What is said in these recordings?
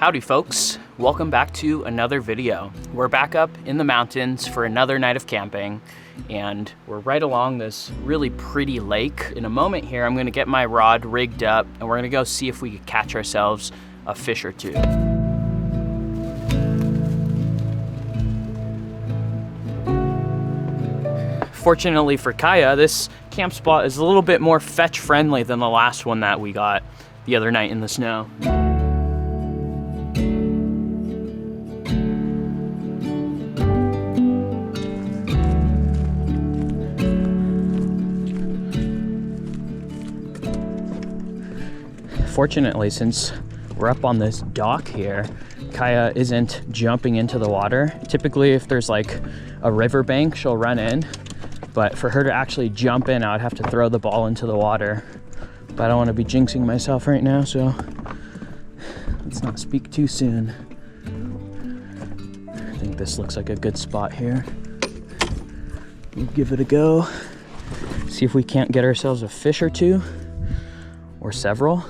Howdy folks, welcome back to another video. We're back up in the mountains for another night of camping, and we're right along this really pretty lake. In a moment here, I'm gonna get my rod rigged up and we're gonna go see if we can catch ourselves a fish or two. Fortunately for Kaya, this camp spot is a little bit more fetch friendly than the last one that we got the other night in the snow. Fortunately, since we're up on this dock here, Kaya isn't jumping into the water. Typically, if there's like a riverbank, she'll run in. But for her to actually jump in, I would have to throw the ball into the water. But I don't want to be jinxing myself right now, so let's not speak too soon. I think this looks like a good spot here. We'll give it a go. See if we can't get ourselves a fish or two, or several.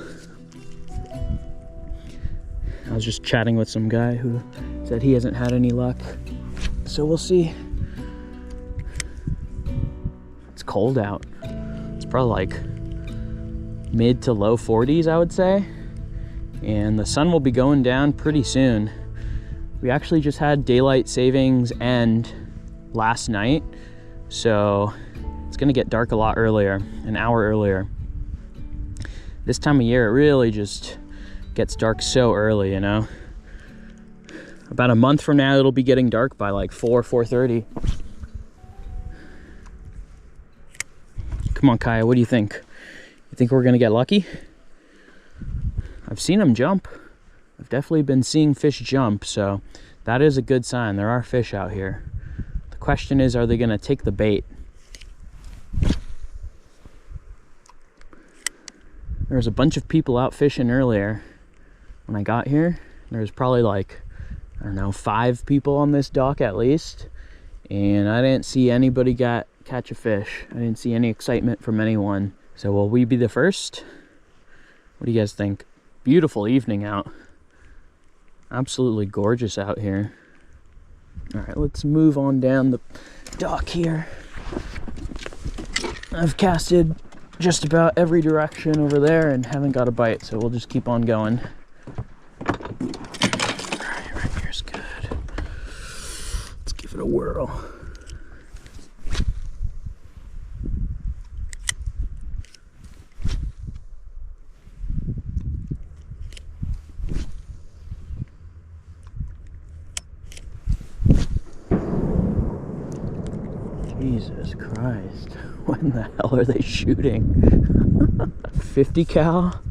I was just chatting with some guy who said he hasn't had any luck, so we'll see. It's cold out. It's probably like mid to low 40s, I would say, and the sun will be going down pretty soon. We actually just had daylight savings end last night, so it's gonna get dark a lot earlier, an hour earlier. This time of year, it really just gets dark so early, you know? About a month from now, it'll be getting dark by like 4:30. Come on, Kaya, what do you think? You think we're gonna get lucky? I've seen them jump. I've definitely been seeing fish jump, so that is a good sign. There are fish out here. The question is, are they gonna take the bait? There was a bunch of people out fishing earlier. When I got here, there was probably like, I don't know, 5 people on this dock at least, and I didn't see anybody catch a fish. I didn't see any excitement from anyone. So will we be the first? What do you guys think? Beautiful evening out. Absolutely gorgeous out here. All right, let's move on down the dock here. I've casted just about every direction over there and haven't got a bite, so we'll just keep on going. Right here's good. Let's give it a whirl. Jesus Christ, when the hell are they shooting? 50 cal?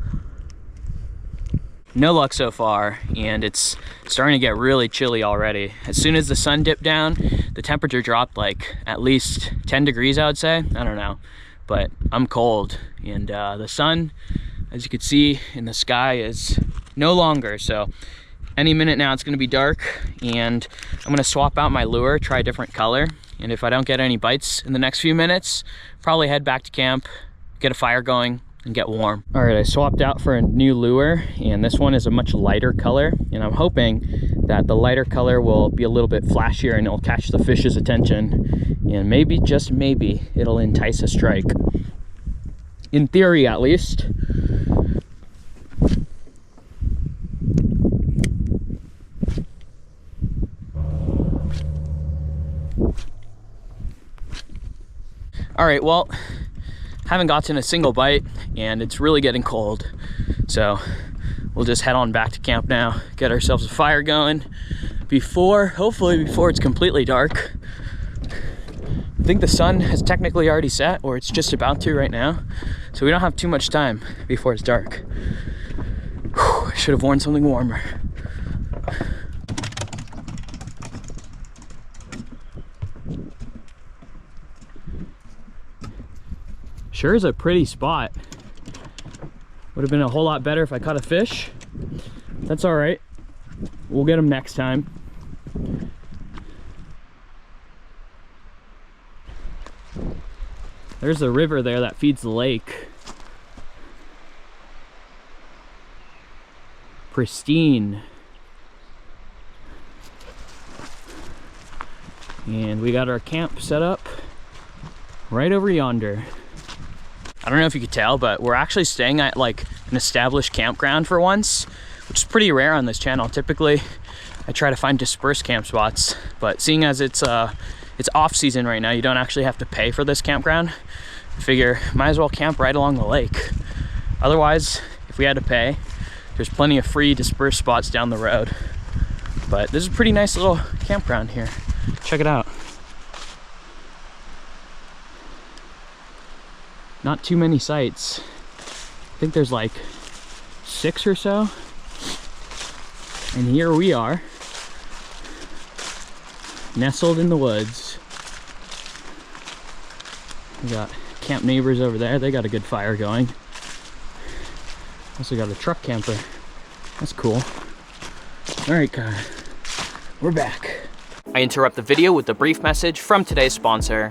No luck so far, and it's starting to get really chilly already. As soon as the sun dipped down, the temperature dropped like at least 10 degrees, I would say. I don't know, but I'm cold, and the sun, as you can see in the sky, is no longer. So any minute now it's gonna be dark, and I'm gonna swap out my lure, try a different color. And if I don't get any bites in the next few minutes, probably head back to camp, get a fire going, and get warm. All right, I swapped out for a new lure, and this one is a much lighter color, and I'm hoping that the lighter color will be a little bit flashier and it'll catch the fish's attention, and maybe, just maybe, it'll entice a strike. In theory, at least. All right, well, haven't gotten a single bite, and it's really getting cold. So we'll just head on back to camp now, get ourselves a fire going hopefully before it's completely dark. I think the sun has technically already set, or it's just about to right now. So we don't have too much time before it's dark. Whew, I should have worn something warmer. Sure is a pretty spot. Would have been a whole lot better if I caught a fish. That's all right. We'll get them next time. There's a river there that feeds the lake. Pristine. And we got our camp set up right over yonder. I don't know if you could tell, but we're actually staying at like an established campground for once, which is pretty rare on this channel. Typically, I try to find dispersed camp spots, but seeing as it's off season right now, you don't actually have to pay for this campground. I figure might as well camp right along the lake. Otherwise, if we had to pay, there's plenty of free dispersed spots down the road. But this is a pretty nice little campground here. Check it out. Not too many sites. I think there's like 6 or so. And here we are, nestled in the woods. We got camp neighbors over there. They got a good fire going. Also got a truck camper. That's cool. All right, guys, we're back. I interrupt the video with a brief message from today's sponsor,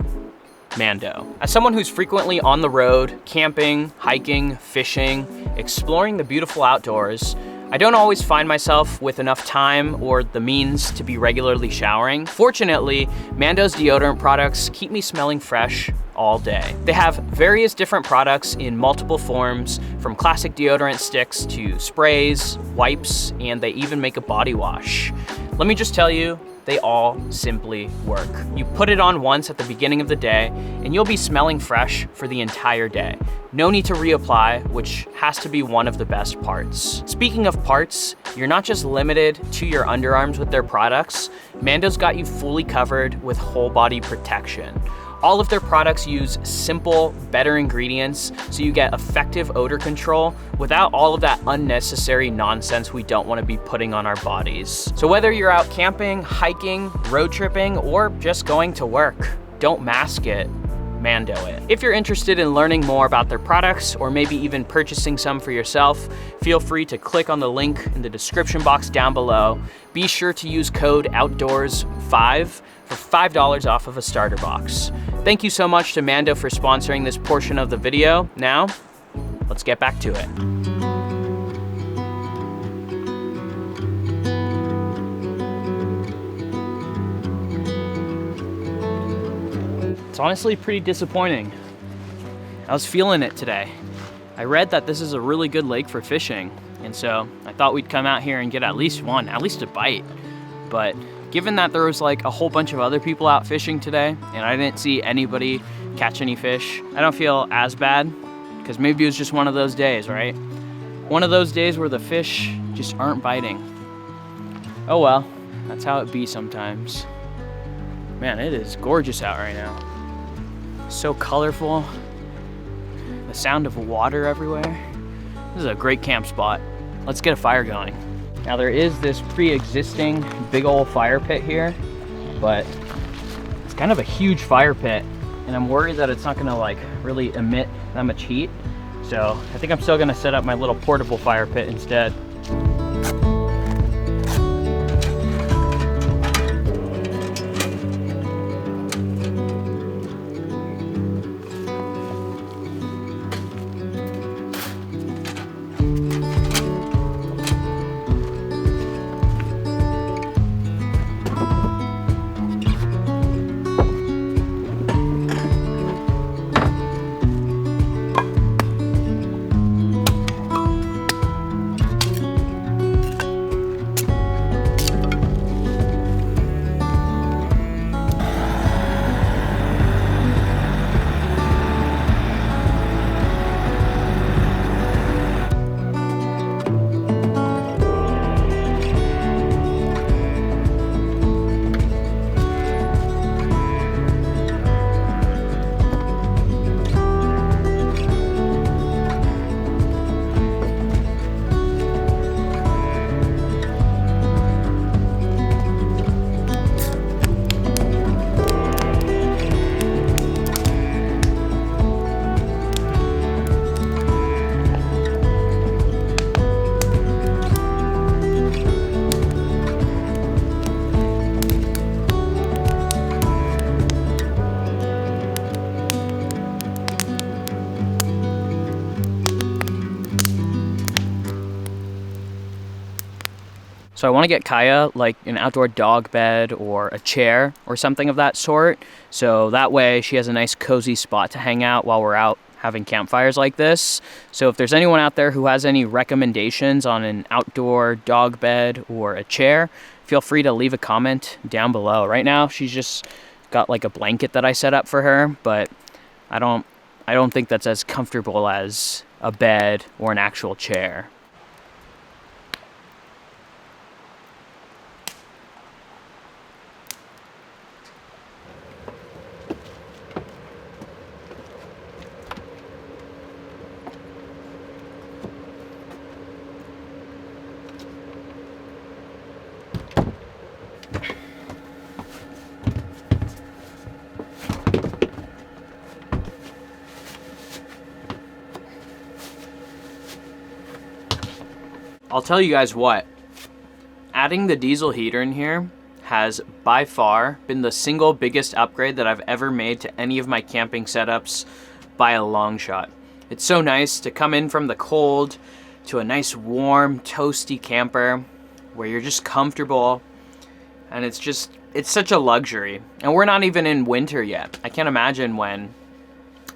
Mando. As someone who's frequently on the road, camping, hiking, fishing, exploring the beautiful outdoors, I don't always find myself with enough time or the means to be regularly showering. Fortunately, Mando's deodorant products keep me smelling fresh all day. They have various different products in multiple forms, from classic deodorant sticks to sprays, wipes, and they even make a body wash. Let me just tell you, they all simply work. You put it on once at the beginning of the day, and you'll be smelling fresh for the entire day. No need to reapply, which has to be one of the best parts. Speaking of parts, you're not just limited to your underarms with their products. Mando's got you fully covered with whole body protection. All of their products use simple, better ingredients, so you get effective odor control without all of that unnecessary nonsense we don't want to be putting on our bodies. So whether you're out camping, hiking, road tripping, or just going to work, don't mask it, Mando it. If you're interested in learning more about their products, or maybe even purchasing some for yourself, feel free to click on the link in the description box down below. Be sure to use code OUTDOORS5 for $5 off of a starter box. Thank you so much to Mando for sponsoring this portion of the video. Now, let's get back to it. It's honestly pretty disappointing. I was feeling it today. I read that this is a really good lake for fishing, and so I thought we'd come out here and get at least a bite. But given that there was like a whole bunch of other people out fishing today and I didn't see anybody catch any fish, I don't feel as bad, because maybe it was just one of those days, right? One of those days where the fish just aren't biting. Oh well, that's how it be sometimes. Man, it is gorgeous out right now. So colorful. The sound of water everywhere. This is a great camp spot. Let's get a fire going. Now there is this pre-existing big old fire pit here, but it's kind of a huge fire pit, and I'm worried that it's not gonna like really emit that much heat. So I think I'm still gonna set up my little portable fire pit instead. So I want to get Kaya like an outdoor dog bed or a chair or something of that sort. So that way she has a nice cozy spot to hang out while we're out having campfires like this. So if there's anyone out there who has any recommendations on an outdoor dog bed or a chair, feel free to leave a comment down below. Right now she's just got like a blanket that I set up for her, but I don't think that's as comfortable as a bed or an actual chair. I'll tell you guys what, adding the diesel heater in here has by far been the single biggest upgrade that I've ever made to any of my camping setups by a long shot. It's so nice to come in from the cold to a nice warm toasty camper where you're just comfortable, and it's such a luxury. And we're not even in winter yet. I can't imagine when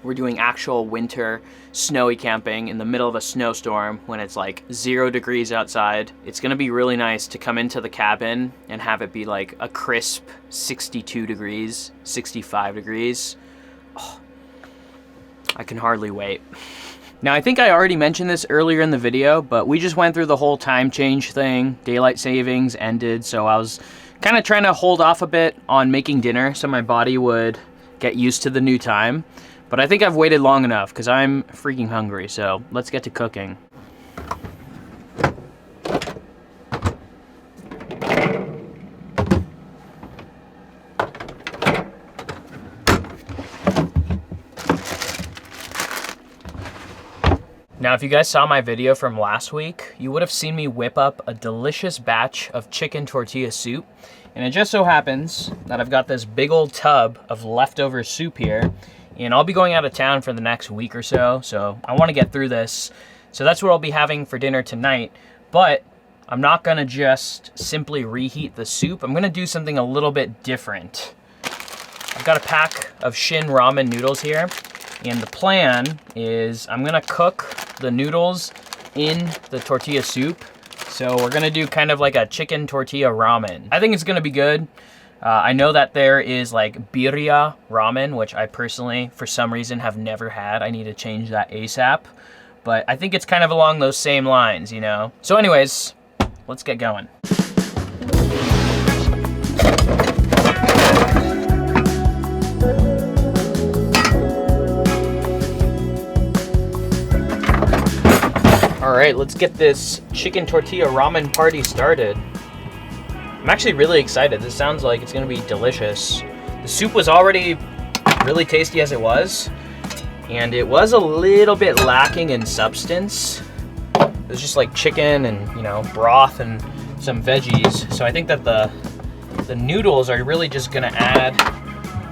we're doing actual winter snowy camping in the middle of a snowstorm when it's like 0 degrees outside. It's gonna be really nice to come into the cabin and have it be like a crisp 62 degrees, 65 degrees. Oh, I can hardly wait. Now, I think I already mentioned this earlier in the video, but we just went through the whole time change thing. Daylight savings ended, so I was kind of trying to hold off a bit on making dinner so my body would get used to the new time. But I think I've waited long enough because I'm freaking hungry, so let's get to cooking. Now, if you guys saw my video from last week, you would have seen me whip up a delicious batch of chicken tortilla soup. And it just so happens that I've got this big old tub of leftover soup here, and I'll be going out of town for the next week or so I want to get through this. So that's what I'll be having for dinner tonight, but I'm not gonna just simply reheat the soup. I'm gonna do something a little bit different. I've got a pack of Shin ramen noodles here, and the plan is I'm gonna cook the noodles in the tortilla soup. So we're gonna do kind of like a chicken tortilla ramen. I think it's gonna be good. I know that there is like birria ramen, which I personally, for some reason, have never had. I need to change that ASAP. But I think it's kind of along those same lines, you know? So anyways, let's get going. All right, let's get this chicken tortilla ramen party started. I'm actually really excited. This sounds like it's gonna be delicious. The soup was already really tasty as it was, and it was a little bit lacking in substance. It was just like chicken and, you know, broth and some veggies. So I think that the noodles are really just gonna add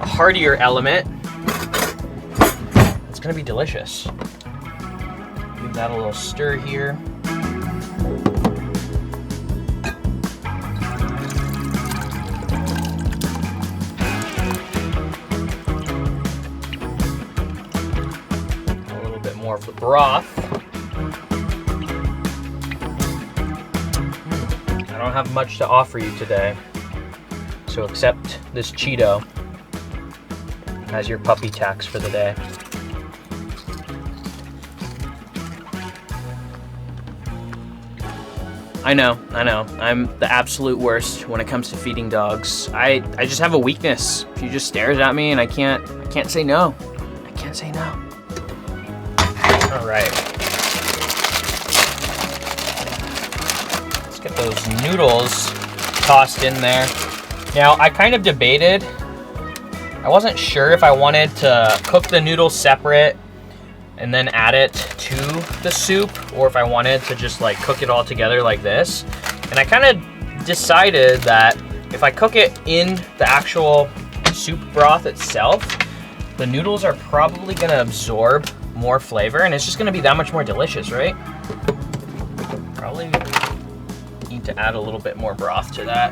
a heartier element. It's gonna be delicious. Give that a little stir here. More of the broth. I don't have much to offer you today, so accept this Cheeto as your puppy tax for the day. I know. I'm the absolute worst when it comes to feeding dogs. I just have a weakness. She just stares at me and I can't say no. I can't say no. All right. Let's get those noodles tossed in there. Now, I kind of debated. I wasn't sure if I wanted to cook the noodles separate and then add it to the soup, or if I wanted to just like cook it all together like this. And I kind of decided that if I cook it in the actual soup broth itself, the noodles are probably gonna absorb more flavor, and it's just gonna be that much more delicious, right? Probably need to add a little bit more broth to that.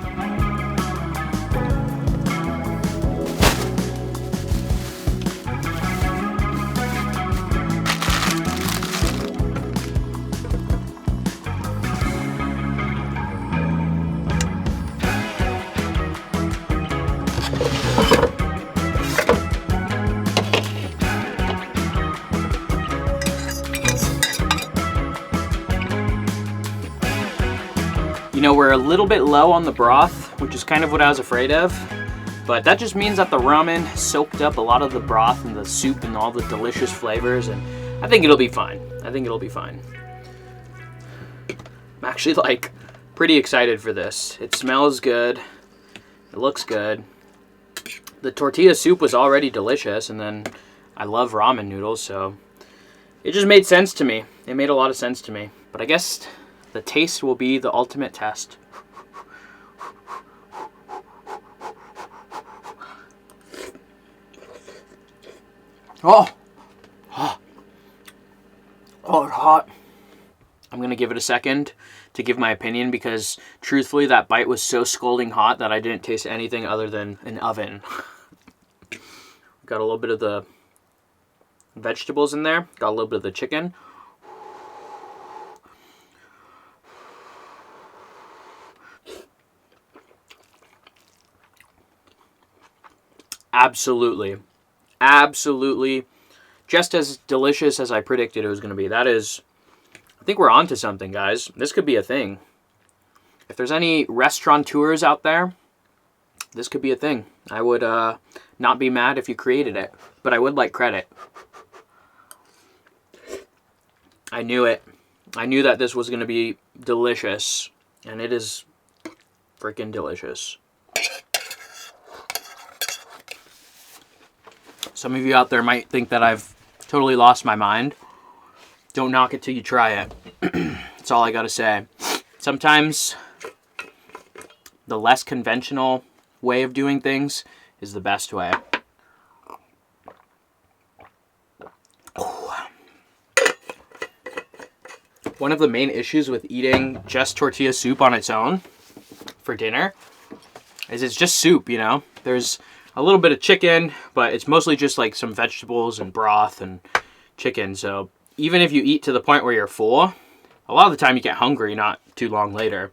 You know, we're a little bit low on the broth, which is kind of what I was afraid of, but that just means that the ramen soaked up a lot of the broth and the soup and all the delicious flavors, and I think it'll be fine. I think it'll be fine. I'm actually like pretty excited for this. It smells good. It looks good. The tortilla soup was already delicious, and then I love ramen noodles, so it just made sense to me. It made a lot of sense to me. But I guess the taste will be the ultimate test. Oh, it's hot. I'm gonna give it a second to give my opinion, because truthfully that bite was so scalding hot that I didn't taste anything other than an oven. Got a little bit of the vegetables in there, got a little bit of the chicken. Absolutely just as delicious as I predicted it was going to be. That is, I think we're onto something, guys. This could be a thing. If there's any restaurateurs out there, this could be a thing. I would not be mad if you created it, but I would like credit. I knew it. I knew that this was going to be delicious, and it is freaking delicious. Some of you out there might think that I've totally lost my mind. Don't knock it till you try it. That's all I gotta say. Sometimes the less conventional way of doing things is the best way. One of the main issues with eating just tortilla soup on its own for dinner is it's just soup, you know? There's a little bit of chicken, but it's mostly just like some vegetables and broth and chicken. So even if you eat to the point where you're full, a lot of the time you get hungry not too long later.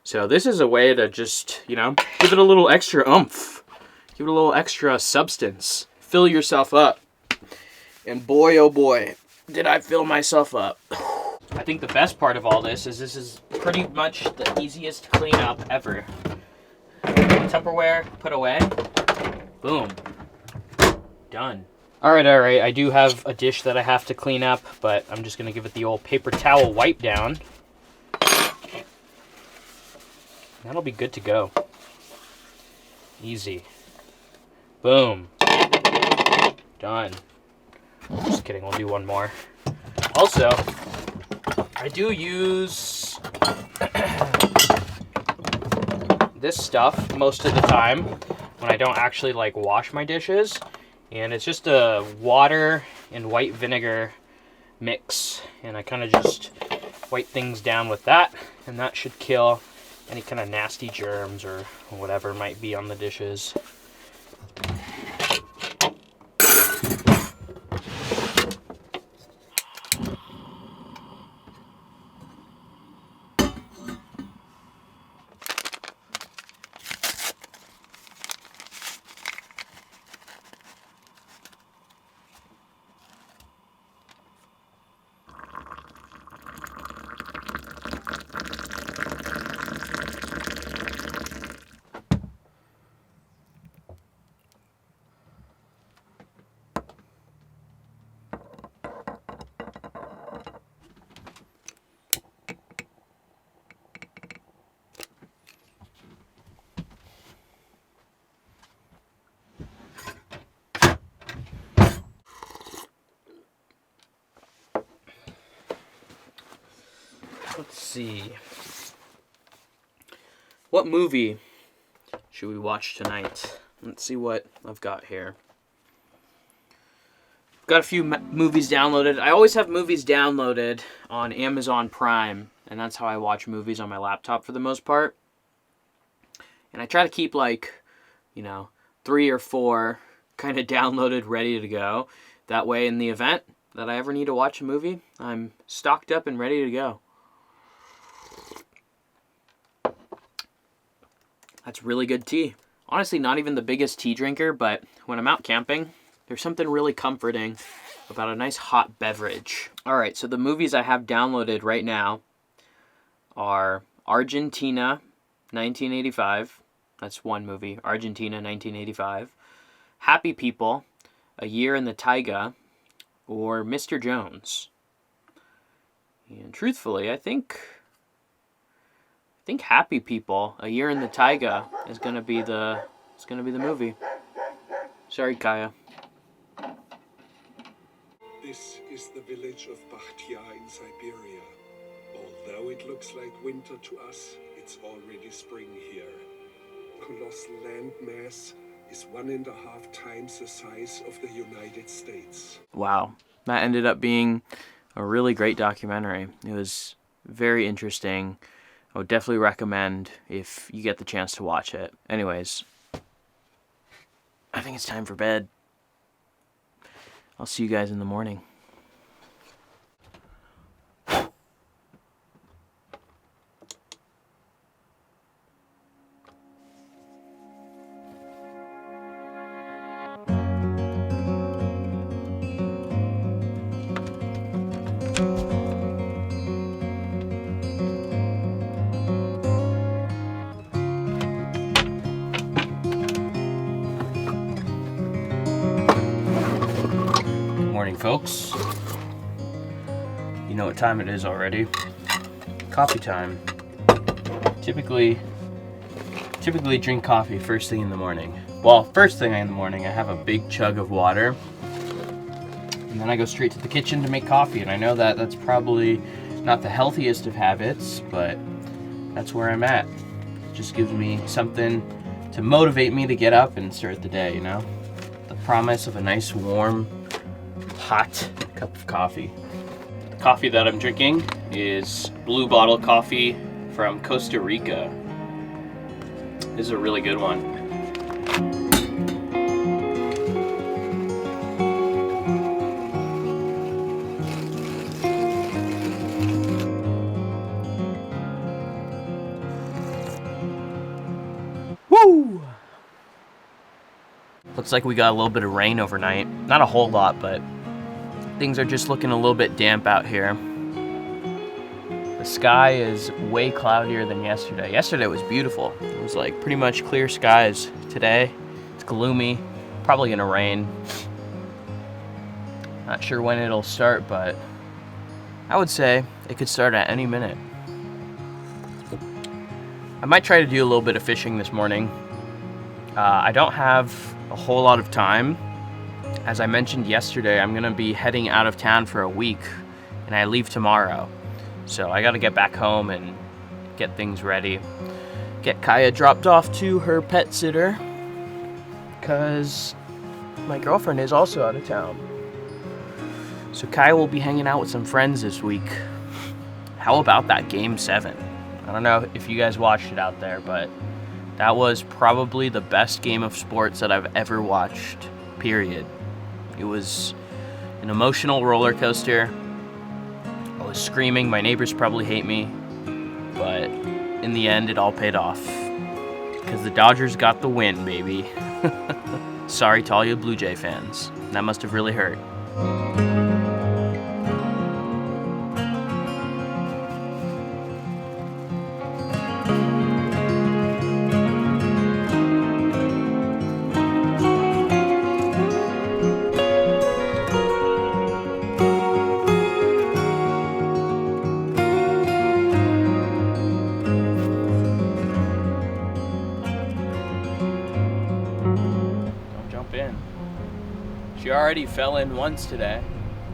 So this is a way to just, you know, give it a little extra oomph. Give it a little extra substance. Fill yourself up. And boy, oh boy, did I fill myself up. I think the best part of all this is pretty much the easiest cleanup ever. Tupperware, put away. Boom. Done. Alright, I do have a dish that I have to clean up, but I'm just going to give it the old paper towel wipe down. That'll be good to go. Easy. Boom. Done. Just kidding, we'll do one more. Also, I do use this stuff most of the time when I don't actually like wash my dishes, and it's just a water and white vinegar mix, and I kind of just wipe things down with that, and that should kill any kind of nasty germs or whatever might be on the dishes. Let's see. What movie should we watch tonight? Let's see what I've got here. I've got a few movies downloaded. I always have movies downloaded on Amazon Prime and that's how I watch movies on my laptop for the most part. And I try to keep like, 3 or 4 kind of downloaded, ready to go. That way, in the event that I ever need to watch a movie, I'm stocked up and ready to go. That's really good tea. Honestly, not even the biggest tea drinker, but when I'm out camping, there's something really comforting about a nice hot beverage. All right, so the movies I have downloaded right now are Argentina, 1985. That's one movie. Argentina, 1985. Happy People, A Year in the Taiga, or Mr. Jones. And truthfully, I think Happy People, A Year in the Taiga is gonna be the movie. Sorry, Kaya. This is the village of Bakhtia in Siberia. Although it looks like winter to us, it's already spring here. Colossal landmass is 1.5 times the size of the United States. Wow, that ended up being a really great documentary. It was very interesting. I would definitely recommend if you get the chance to watch it. Anyways, I think it's time for bed. I'll see you guys in the morning. Morning, folks. You know what time it is already. Coffee time. Typically drink coffee first thing in the morning. Well, first thing in the morning, I have a big chug of water, and then I go straight to the kitchen to make coffee. And I know that that's probably not the healthiest of habits, but that's where I'm at. It just gives me something to motivate me to get up and start the day, The promise of a nice, warm, hot cup of coffee. The coffee that I'm drinking is Blue Bottle coffee from Costa Rica. This is a really good one. Woo! Looks like we got a little bit of rain overnight. Not a whole lot, but things are just looking a little bit damp out here. The sky is way cloudier than yesterday. Yesterday was beautiful. It was like pretty much clear skies. Today, it's gloomy, probably gonna rain. Not sure when it'll start, but I would say it could start at any minute. I might try to do a little bit of fishing this morning. I don't have a whole lot of time. As I mentioned yesterday, I'm gonna be heading out of town for a week, and I leave tomorrow. So I gotta get back home and get things ready. Get Kaya dropped off to her pet sitter, because my girlfriend is also out of town. So Kaya will be hanging out with some friends this week. How about that Game 7? I don't know if you guys watched it out there, but that was probably the best game of sports that I've ever watched, period. It was an emotional roller coaster. I was screaming. My neighbors probably hate me. But in the end, it all paid off. Because the Dodgers got the win, baby. Sorry to all you Blue Jay fans. That must have really hurt. She already fell in once today.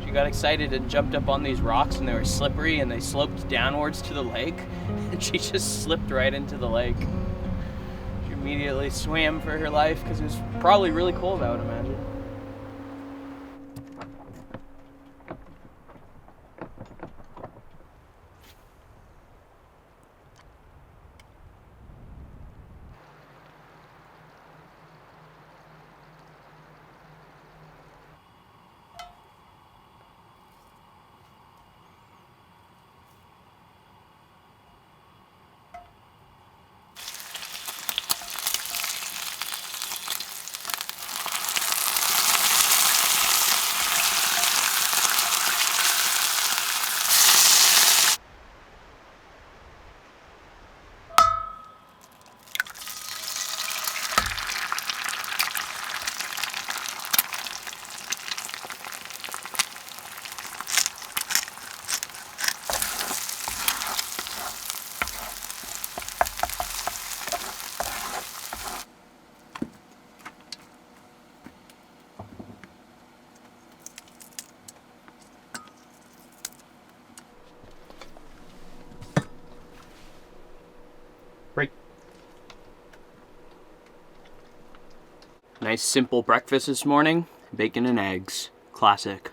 She got excited and jumped up on these rocks, and they were slippery and they sloped downwards to the lake, and she just slipped right into the lake. She immediately swam for her life because it was probably really cold, I would imagine. Nice simple breakfast this morning. Bacon and eggs. Classic.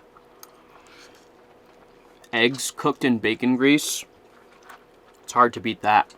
Eggs cooked in bacon grease. It's hard to beat that.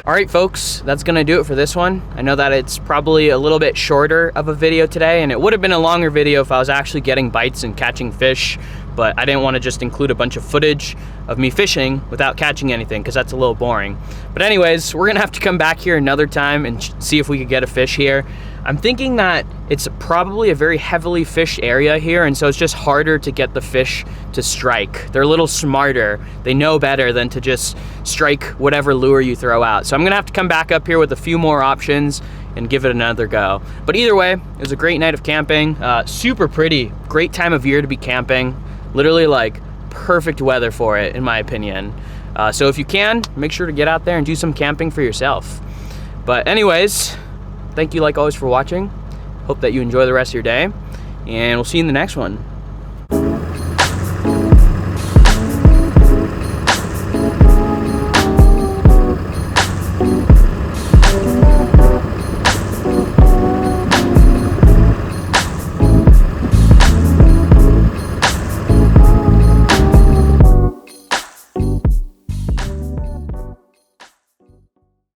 All right, folks, that's gonna do it for this one. I know that it's probably a little bit shorter of a video today, and it would have been a longer video if I was actually getting bites and catching fish, but I didn't want to just include a bunch of footage of me fishing without catching anything, because that's a little boring. But anyways, we're gonna have to come back here another time and see if we could get a fish here. I'm thinking that it's probably a very heavily fished area here, and so it's just harder to get the fish to strike. They're a little smarter. They know better than to just strike whatever lure you throw out. So I'm gonna have to come back up here with a few more options and give it another go. But either way, it was a great night of camping. Super pretty, great time of year to be camping. Literally like perfect weather for it, in my opinion. So if you can, make sure to get out there and do some camping for yourself. But anyways, thank you like always for watching. Hope that you enjoy the rest of your day, and we'll see you in the next one.